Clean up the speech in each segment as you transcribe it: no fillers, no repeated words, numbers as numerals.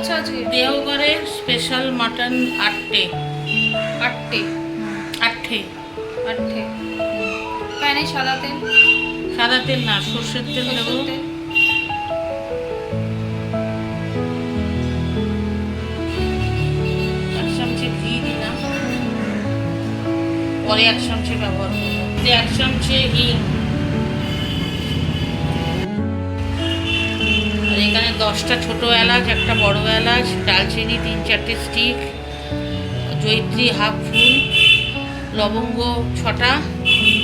বানাচ্ছো আজকে? দেওঘরের special mutton আটটে। প্যানে সাদা তেল? সাদা তেল না, সর্ষের তেল দেবো। এক চামচে ঘি দিলাম, পরে এক চামচে ব্যবহার করবো। এক চামচে হিং, আর এখানে 10টা ছোট এলাচ, একটা বড় এলাচ, দালচিনি 3-4টে স্টিক, জয়িত্রী হাফ ফুল, লবঙ্গ 6টা,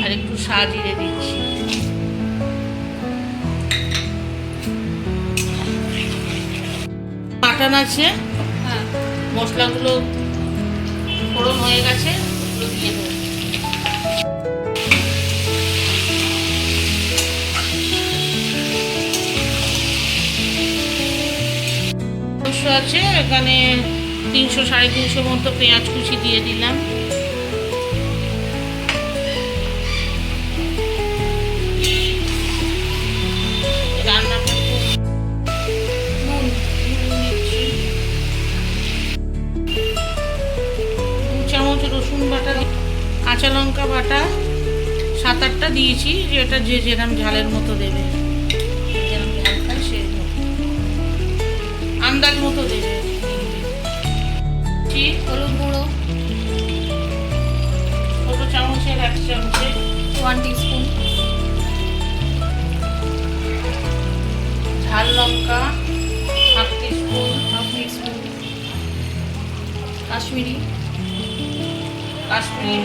আর একটু জিরে দিচ্ছি। মাটন আছে, হ্যাঁ, মশলাগুলো ফোড়ন হয়ে গেছে, ওগুলো দিয়ে দেবো। আছে এখানে 300-350 মতো পেঁয়াজ কুচি দিয়ে দিলাম। রান্নাটা নুন দিচ্ছি, 2 চামচ রসুন বাটা, কাঁচা লঙ্কা বাটা 7-8টা দিয়েছি, যেটা যে যেরকম ঝালের মতো দেবে, যেরকম ঝাল খায় সেই আন্দাজ মতো দেবে। হলুদ গুঁড়ো ছোট চামচের 1 চামচে, 1 টিস্পুন। ঝাল লঙ্কা হাফ টিস্পুন, কাশ্মীরি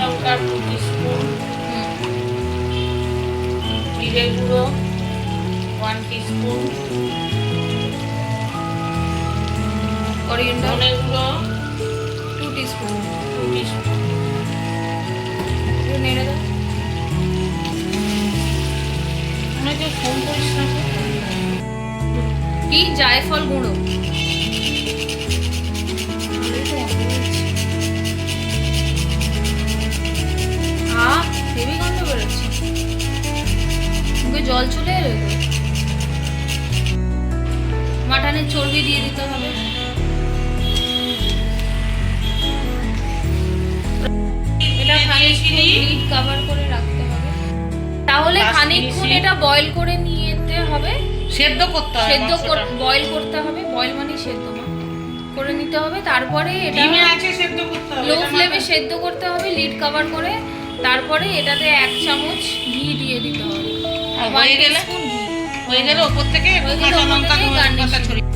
লঙ্কা 2 টিস্পুন, জিরে গুঁড়ো 1 টিস্পুন, করিয়েন্ডার ধনে গুঁড়ো 2 টিস্পুন। 2 টিস্পুন। নেড়ে দাও। অনেকে ফোন করিস না, কি জায়ফল গুঁড়ো, হেভি গন্ধ বেরোচ্ছে, মুখে জল চলে এলো। মাটনের চর্বি দিয়ে দিতে হবে। এটা খানিকক্ষণ লিড কভার করে রাখতে হবে, তাহলে খানিকক্ষণ এটা বয়েল করে নিতে হবে। সেদ্ধ করতে হবে, বয়েল করতে হবে, বয়েল মানে সেদ্ধ করে নিতে হবে। তারপরে এটা সেদ্ধ করতে হবে, লো ফ্লেমে সেদ্ধ করতে হবে, লিড কভার করে। তারপরে এটাতে 1 চামচ ঘি দিয়ে দিতে হবে। হয়ে গেলে ওপর থেকে কাঁচা লঙ্কা, ধনে পাতা ছড়িয়ে